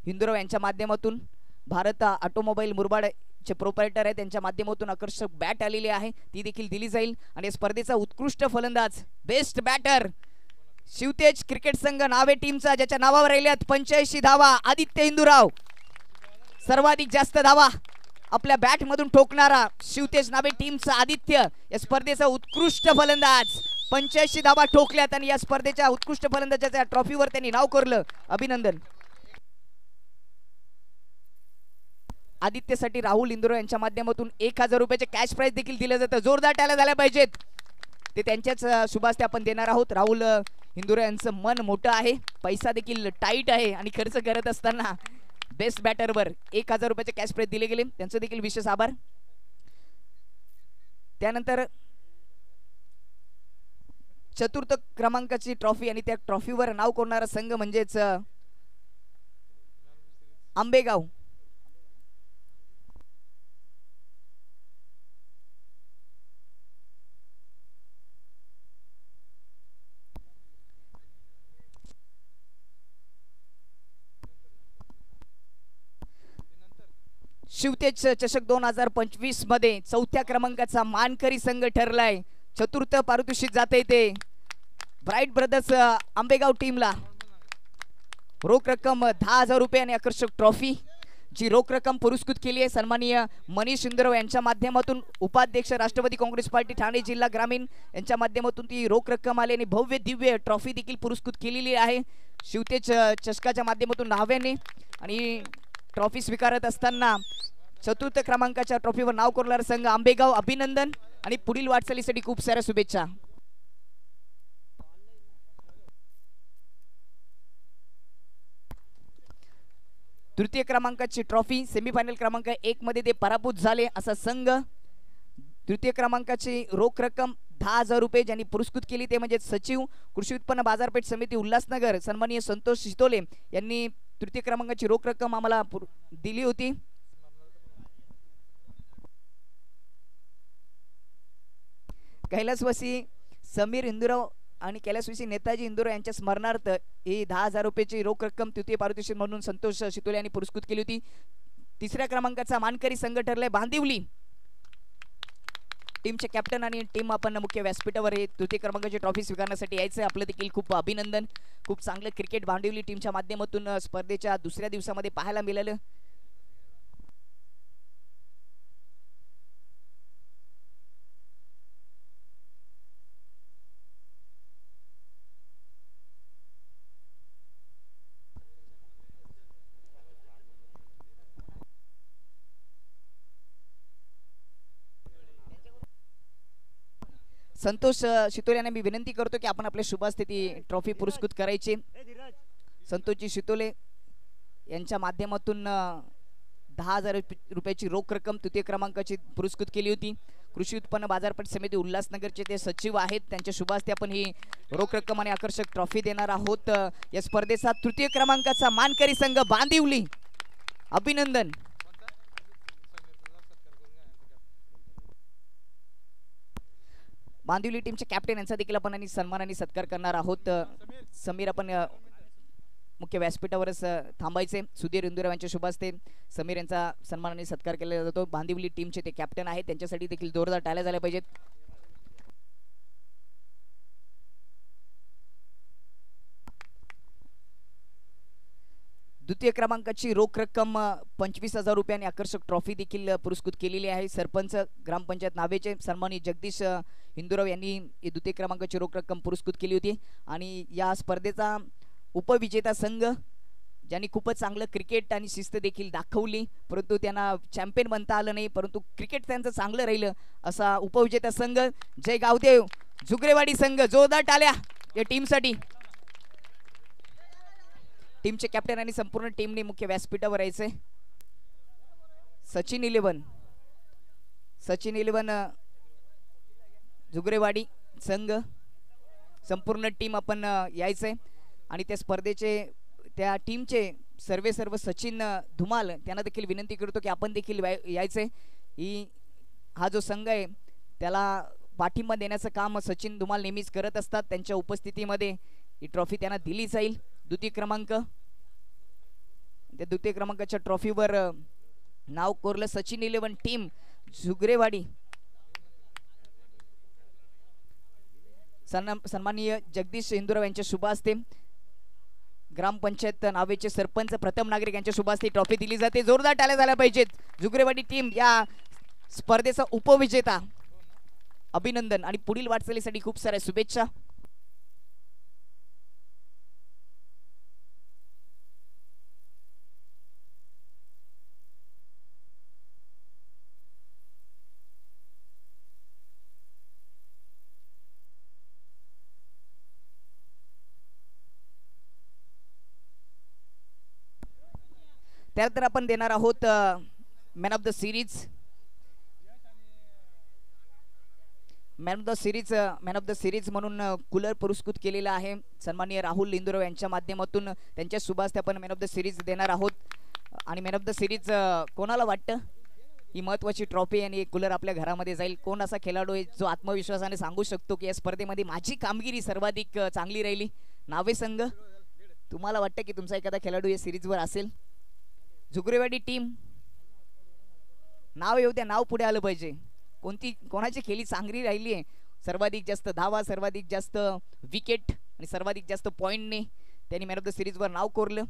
हिंदूराव यांच्या माध्यमातून, भारत ऑटोमोबाईल मुरबाडचे प्रोप्रायटर आहे त्यांच्या माध्यमातून आकर्षक बॅट आलेली आहे ती देखील दिली जाईल. आणि स्पर्धेचा उत्कृष्ट फलंदाज बेस्ट बॅटर शिवतेज क्रिकेट संघ नावे टीमचा ज्याच्या नावावर राहिल्यात 85 धावा आदित्य हिंदूराव. सर्वाधिक जास्त धावा आपल्या बॅट मधून ठोकणारा शिवतेज नावे टीमचा आदित्य या स्पर्धेचा उत्कृष्ट फलंदाज. 85 धावा ठोकल्यात आणि या स्पर्धेच्या उत्कृष्ट फलंदाजाच्या ट्रॉफीवर त्यांनी नाव कोरलं. अभिनंदन. आदित्यसाठी राहुल इंदुरा यांच्या माध्यमातून 1000 रुपयाचे कॅश प्राइज देखील दिले जातं. जोरदार टाळ्या झाल्या पाहिजेत. ते त्यांच्याच शुभास्ते आपण देणार आहोत. राहुल इंदुरा यांचं मन मोठं आहे, पैसा देखील टाईट आहे आणि खर्च करत असताना बेस्ट बॅटरवर 1000 रुपयाचे कॅश प्राइज दिले गेले, त्यांचं देखील विशेष आभार. त्यानंतर चतुर्थ क्रमांकाची ट्रॉफी आणि त्या ट्रॉफीवर नाव कोरणारा संघ म्हणजेच आंबेगाव. शिवतेज चषक 2025 मध्ये 4थ्या क्रमांकाचा मानकरी संघ ठरलाय. चतुर्थ पारितोषिक जाते ते ब्राईट ब्रदर्स आंबेगाव टीमला. रोख रक्कम 10,000 रुपये आणि आकर्षक ट्रॉफी जी रोख रक्कम पुरस्कृत केली आहे सन्माननीय मनीष इंदुराव यांच्या माध्यमातून, उपाध्यक्ष राष्ट्रवादी काँग्रेस पार्टी ठाणे जिल्हा ग्रामीण यांच्या माध्यमातून ती रोख रक्कम आली आणि भव्य दिव्य ट्रॉफी देखील पुरस्कृत केलेली आहे शिवतेज चषकाच्या माध्यमातून नाव्याने. आणि ट्रॉफी स्वीकारत असताना चतुर्थ क्रमांकाच्या ट्रॉफीवर नाव कोरणारा संघ आंबेगाव. अभिनंदन आणि पुढील वाटचालीसाठी खूप साऱ्या शुभेच्छा. तृतीय क्रमांकाची ट्रॉफी सेमीफायनल क्रमांक 1 मध्ये ते पराभूत झाले असा संघ. तृतीय क्रमांकाची रोख रक्कम 10,000 रुपये ज्यांनी पुरस्कृत केली ते म्हणजे सचिव कृषी उत्पन्न बाजारपेठ समिती उल्हासनगर सन्माननीय संतोष शितोले यांनी तृतीय क्रमांकाची रोख रक्कम आम्हाला दिली होती. कैलासवासी समीर इंदुराव आणि कैलासवासी नेताजी इंदुराव यांच्या स्मरणार्थ ही 10,000 रुपयाची रोख रक्कम तृतीय पारितोषिक म्हणून संतोष शितोले यांनी पुरस्कृत केली होती. तिसऱ्या क्रमांकाचा मानकरी संघ ठरलाय बांदिवली. टीमचे कॅप्टन आणि टीम आपण मुख्य व्यासपीठावर हे तृतीय क्रमांकाची ट्रॉफी स्वीकारण्यासाठी यायचं. आपलं देखील खूप अभिनंदन. खूप चांगलं क्रिकेट बांदिवली टीमच्या माध्यमातून स्पर्धेच्या दुसऱ्या दिवसामध्ये पाहायला मिळालं. संतोष शितोले यांना मी विनंती करतो की आपण आपल्या शुभस्थिती ट्रॉफी पुरस्कृत करायची. संतोषजी शितोले यांच्या माध्यमातून 10,000 रुपयाची रोख रक्कम तृतीय क्रमांकाची पुरस्कृत केली होती. कृषी उत्पन्न बाजारपेठ समिती उल्हासनगरचे ते सचिव आहेत. त्यांच्या शुभहस्ते आपण ही रोख रक्कम आणि आकर्षक ट्रॉफी देणार आहोत. या स्पर्धेचा तृतीय क्रमांकाचा मानकरी संघ बांदिवली. अभिनंदन. बांदिवली टीमचे कॅप्टन यांचा देखील आपण आणि सन्मान आणि सत्कार करणार आहोत. समीर आपण मुख्य व्यासपीठावरच थांबायचे. सुधीर इंदुराव यांच्या शुभहस्ते समीर यांचा सन्मान आणि सत्कार केला जातो. बांदिवली टीमचे ते कॅप्टन आहेत. त्यांच्यासाठी देखील जोरदार टाळ्या झाल्या पाहिजेत. द्वितीय क्रमांकाची रोख रक्कम 25,000 रुपयांनी आकर्षक ट्रॉफी देखील पुरस्कृत केलेली आहे. सरपंच ग्रामपंचायत नावेचे सन्मानित जगदीश हिंदुराव यांनी द्वितीय क्रमांकाची रोख रक्कम पुरस्कृत केली होती. आणि या स्पर्धेचा उपविजेता संघ ज्यांनी खूपच चांगलं क्रिकेट आणि शिस्त देखील दाखवली, परंतु त्यांना चॅम्पियन बनता आलं नाही, परंतु क्रिकेट त्यांचं चांगलं राहिलं, असा उपविजेता संघ जय गावदेव जुगरेवाडी संघ. जोरदार टाळ्या या टीमसाठी. टीमचे कॅप्टन आणि संपूर्ण टीमने मुख्य व्यासपीठावर यायचे. सचिन इलेव्हन जुगरेवाडी संघ संपूर्ण टीम आपण यायचंय. आणि त्या स्पर्धेचे त्या टीमचे सर्व सचिन धुमाल त्यांना देखील विनंती करतो की आपण देखील यायचंय. हा जो संघ आहे त्याला पाठिंबा देण्याचं काम सचिन धुमाल नेहमीच करत असतात. त्यांच्या उपस्थितीमध्ये ही ट्रॉफी त्यांना दिली जाईल. द्वितीय क्रमांक, त्या द्वितीय क्रमांकाच्या ट्रॉफीवर नाव कोरलं सचिन इलेव्हन टीम जुगरेवाडी. सन्माननीय जगदीश हिंदुराव यांच्या शुभ हस्ते ग्रामपंचायत नावेचे सरपंच प्रथम नागरिक यांच्या शुभ हस्ते ट्रॉफी दिली जाते. जोरदार टाळ्या झाल्या पाहिजेत. जुगरेवाडी टीम या स्पर्धेचा उपविजेता. अभिनंदन आणि पुढील वाटचालीसाठी खूप साऱ्या शुभेच्छा. त्यानंतर आपण देणार आहोत man of the series. Man of the series म्हणून कूलर पुरस्कृत केलेला आहे. सन्माननीय राहुल इंदुराव यांच्या माध्यमातून त्यांच्या शुभ हस्ते आपण मॅन ऑफ द सिरीज देणार आहोत. आणि मॅन ऑफ द सिरीज कोणाला वाटतं ही महत्त्वाची ट्रॉफी आणि कूलर आपल्या घरामध्ये जाईल? कोण असा खेळाडू आहे जो आत्मविश्वासाने सांगू शकतो की या स्पर्धेमध्ये माझी कामगिरी सर्वाधिक चांगली राहिली? नावे संघ, तुम्हाला वाटतं की तुमचा एखादा खेळाडू या सिरीजवर असेल? जुगरेवाडी टीम, नाव येऊ द्या, नाव पुढे आलं पाहिजे. कोणाची खेळी चांगली राहिली आहे? सर्वाधिक जास्त धावा, सर्वाधिक जास्त विकेट आणि सर्वाधिक जास्त पॉईंटने त्यांनी मॅन ऑफ द सिरीजवर नाव कोरलं.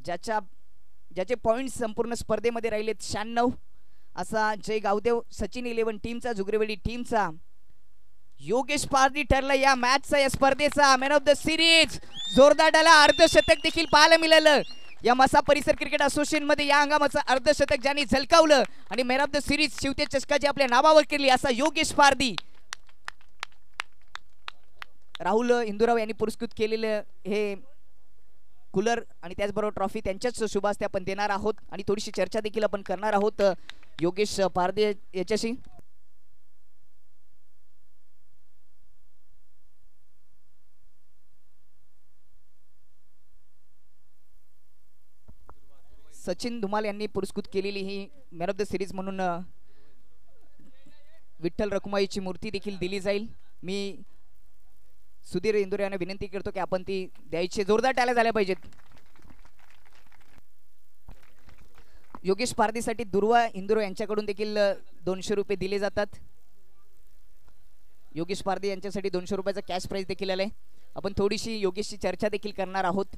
ज्याचे पॉईंट संपूर्ण स्पर्धेमध्ये राहिलेत 96, असा जय गावदेव सचिन इलेव्हन टीमचा, जुगरेवाडी टीमचा योगेश पारधी ठरला या मॅचचा, या स्पर्धेचा मॅन ऑफ द सिरीज. जोरदार डाला, अर्धशतक देखील पाहायला मिळालं. या मसा परिसर क्रिकेट असोसिएशन मध्ये या हंगामाचं अर्धशतक ज्यांनी झलकावलं आणि मॅन ऑफ द सिरीज शिवते चषकाची आपल्या नावावर केली असा योगेश पारधी. राहुल इंदुराव यांनी पुरस्कृत केलेलं हे कूलर आणि त्याचबरोबर ट्रॉफी त्यांच्याच शुभ हस्ते आपण देणार आहोत. आणि थोडीशी चर्चा देखील आपण करणार आहोत योगेश पारधी याच्याशी. सचिन धुमाल यांनी पुरस्कृत केलेली he man of the series म्हणून विठ्ठल रखुमाईची मूर्ती देखील दिली जाईल. मी सुधीर इंदुरे यांना विनंती करतो की आपण ती द्यायची. जोरदार टाळ्या झाल्या पाहिजेत. योगेश पारदीसाठी दुर्वा इंदुरे यांच्याकडून देखील 200 रुपये दिले जातात. योगेश पारदी यांच्यासाठी 200 रुपयाचा कॅश प्राइज देखील आलाय. आपण थोडीशी योगेशची चर्चा देखील करणार आहोत.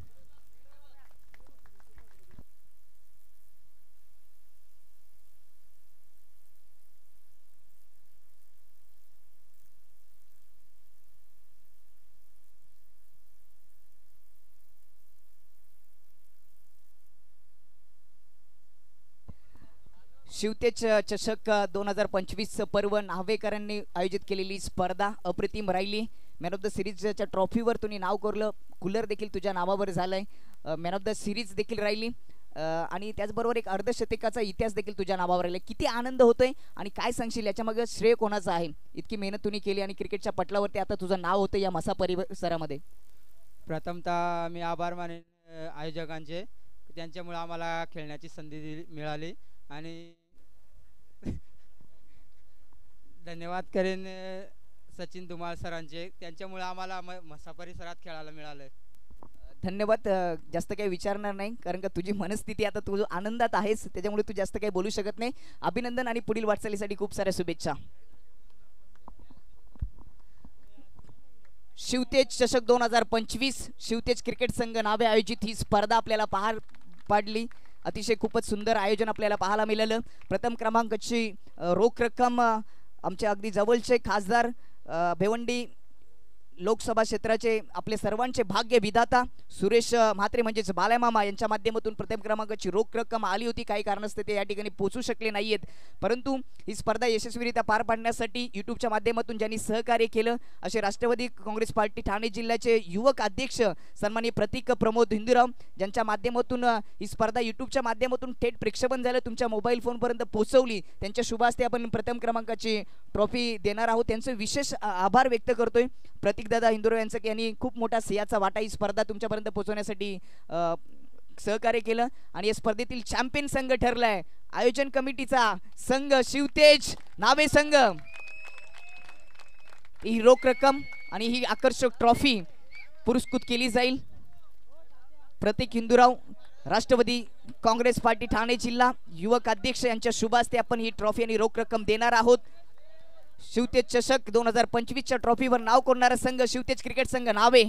शिवतेज चषक 2025 पर्व नार्वेकरांनी आयोजित केलेली स्पर्धा अप्रतिम राहिली. मॅन ऑफ द सिरीजच्या ट्रॉफीवर तुम्ही नाव कोरलं. कूलर देखील तुझ्या नावावर झालंय. मॅन ऑफ द सिरीज देखील राहिली आणि त्याचबरोबर एक अर्धशतकाचा इतिहास देखील तुझ्या नावावर राहिला. किती आनंद होतोय आणि काय सांगशील याच्यामागे श्रेय कोणाचं आहे? इतकी मेहनत तुम्ही केली आणि क्रिकेटच्या पटलावरती आता तुझं नाव होतं या मसा परिसरामध्ये. प्रथमतः मी आभार मानेन आयोजकांचे. त्यांच्यामुळे आम्हाला खेळण्याची संधी मिळाली आणि धन्यवाद करेन सचिन धुमाळ सरांचे. त्यांच्यामुळे आम्हाला मसा परिसरात खेळायला मिळालं. धन्यवाद. जास्त काही विचारणार नाही कारण का तुझी मनस्थिती आता तू आनंदात आहेस त्याच्यामुळे तू जास्त काही बोलू शकत नाही. अभिनंदन आणि पुढील वाटचालीसाठी खूप साऱ्या शुभेच्छा. शिवतेज चषक 2025 शिवतेज क्रिकेट संघ नावे आयोजित ही स्पर्धा आपल्याला पार पाडली. अतिशय खूपच सुंदर आयोजन आपल्याला पाहायला मिळालं. प्रथम क्रमांकाची रोख रक्कम आमचे अगदी जवळचे खासदार भिवंडी लोकसभा क्षेत्राचे आपले सर्वांचे भाग्य विधाता सुरेश म्हात्रे म्हणजेच बालामामा यांच्या माध्यमातून प्रथम क्रमांकाची रोख रक्कम आली होती. काही कारणास्तव ते या ठिकाणी पोहोचू शकले नाहीयेत परंतु ही स्पर्धा यशस्वीरित्या पार पाडण्यासाठी यूट्यूबच्या माध्यमातून ज्यांनी सहकार्य केलं असे राष्ट्रवादी काँग्रेस पार्टी ठाणे जिल्ह्याचे युवक अध्यक्ष सन्माननीय प्रतीक प्रमोद हिंदूराव ज्यांच्या माध्यमातून ही स्पर्धा यूट्यूबच्या माध्यमातून थेट प्रक्षेपण झालं तुमच्या मोबाईल फोनपर्यंत पोहोचवली. त्यांच्या शुभ हस्ते आपण प्रथम क्रमांकाची ट्रॉफी देणार आहोत. त्यांचं विशेष आभार व्यक्त करतोय. प्रतीकदादा हिंदुराव यांचं की यांनी खूप मोठा सिंहाचा वाटा ही स्पर्धा तुमच्यापर्यंत पोहोचवण्यासाठी सहकार्य केलं आणि या स्पर्धेतील चॅम्पियन संघ ठरलाय आयोजन कमिटीचा संघ शिवतेज नावे संघ. ही रोख रक्कम आणि ही आकर्षक ट्रॉफी पुरस्कृत केली जाईल. प्रतीक हिंदुराव राष्ट्रवादी काँग्रेस पार्टी ठाणे जिल्हा युवक अध्यक्ष यांच्या शुभ हस्ते आपण ही ट्रॉफी आणि रोख रक्कम देणार आहोत. शिवतेज चषक 2025च्या ट्रॉफीवर नाव कोरणारा संघ शिवतेज क्रिकेट संघ नावे.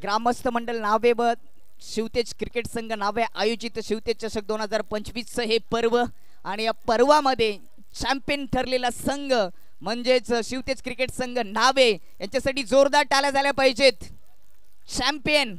ग्रामस्थ मंडळ नावे व शिवतेज क्रिकेट संघ नावे आयोजित शिवतेज चषक 2025 हे पर्व आणि या पर्वामध्ये चॅम्पियन ठरलेला संघ म्हणजेच शिवतेज क्रिकेट संघ नावे यांच्यासाठी जोरदार टाळ्या झाल्या पाहिजेत. चॅम्पियन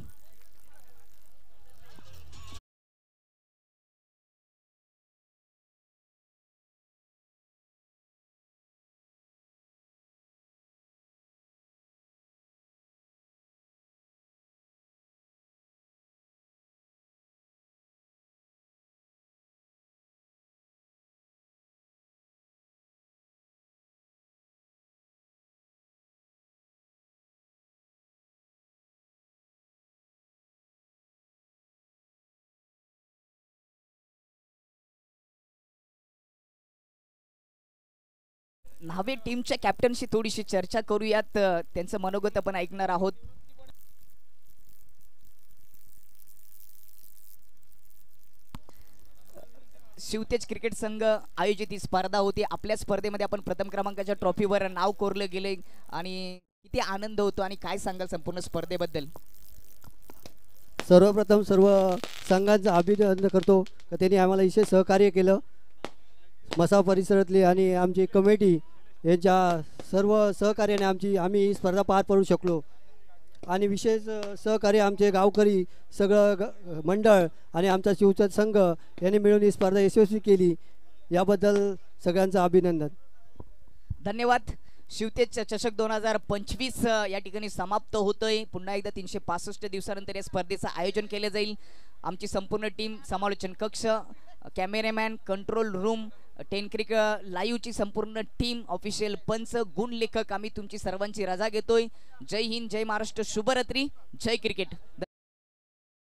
नावे टीमच्या कॅप्टनशी थोडीशी चर्चा करूयात. त्यांचं मनोगत आपण ऐकणार आहोत. शिवतेज क्रिकेट संघ आयोजित ही स्पर्धा होती. आपल्या स्पर्धेमध्ये आपण प्रथम क्रमांकाच्या ट्रॉफीवर नाव कोरलं गेले आणि किती आनंद होतो आणि काय सांगाल संपूर्ण स्पर्धेबद्दल? सर्वप्रथम सर्व संघांचं अभिनंदन करतो की त्यांनी आम्हाला विशेष सहकार्य केलं. मसा परिसरातली आणि आमची कमिटी यांच्या सर्व सहकार्याने आम्ही ही स्पर्धा पार पाडू शकलो आणि विशेष सहकार्य आमचे गावकरी सगळं मंडळ आणि आमचा शिवतेज संघ यांनी मिळून ही स्पर्धा यशस्वी केली. याबद्दल सगळ्यांचं अभिनंदन. धन्यवाद. शिवतेज चषक 2025 या ठिकाणी समाप्त होतोय. पुन्हा एकदा 365 दिवसानंतर या स्पर्धेचं आयोजन केलं जाईल. आमची संपूर्ण टीम समालोचन कक्ष कॅमेरामॅन कंट्रोल रूम 10 क्रिकेट लाईव्हची संपूर्ण टीम, ऑफिशियल पंच, गुण लेखक, आम्ही तुमची सर्वांची रजा घेतोय. जय हिंद, जय महाराष्ट्र, शुभरात्री, जय क्रिकेट.